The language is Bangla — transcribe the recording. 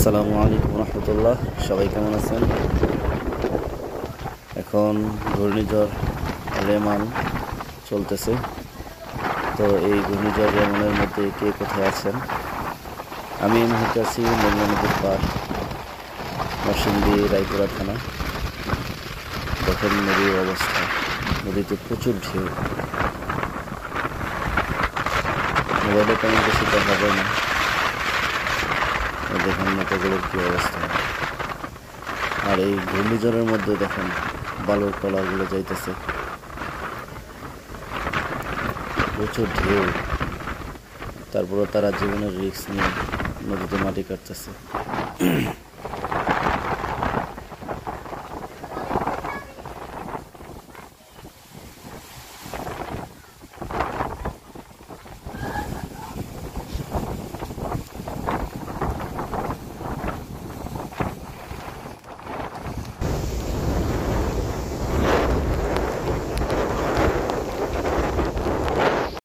আসসালামু আলাইকুম রহমতুল্লাহ। সবাই কেমন আছেন? এখন ঘূর্ণিঝড় রেমান চলতেছে। তো এই ঘূর্ণিঝড় রেমানের মধ্যে কে কোথায় আছেন? আমি এই মুহূর্তে আছি মেঘনা নদীর পার, নরসিংদী রায়পুরা থানা। দেখেন নদীর অবস্থা, নদীতে প্রচুর ঢেউ। মোবাইলে তেমন বেশি দেখা যায় না। দেখেন নৌকাগুলোর কী অবস্থা। আর এই ঘূর্ণিঝড়ের মধ্যে দেখেন বালুর টলাগুলো যাইতেছে, প্রচুর ঢেউ। তারপরও তারা জীবনের রিস্ক নিয়ে নদীতে মাটি কাটতেছে।